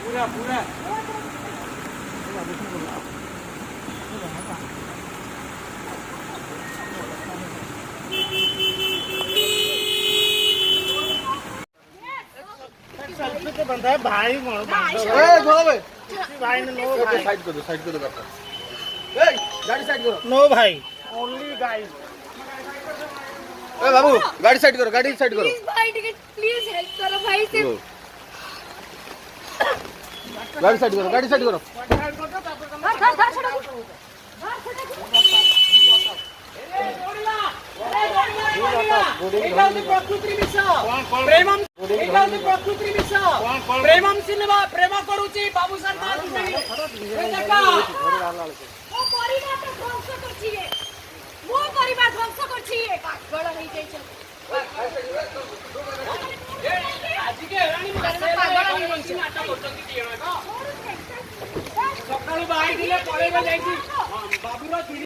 पूरा पूरा तो बनता है भाई भाई नो भाई साइड कर दो गाड़ी साइड करो नो भाई ओनली गाइस ए बाबू गाड़ी साइड करो प्लीज भाई टिकट प्लीज हेल्प करो भाई से गाड़ी साइड करो धर छोड़ो प्रेमम सिनेमा प्रेम करूची बाबू सरकार मो परिवार ध्वंस करछि ए पागल होई जाय छै आज के रानी पागल होई नाटक करछी सकाळू बाई दिले पळेबा जाईची बाबूरा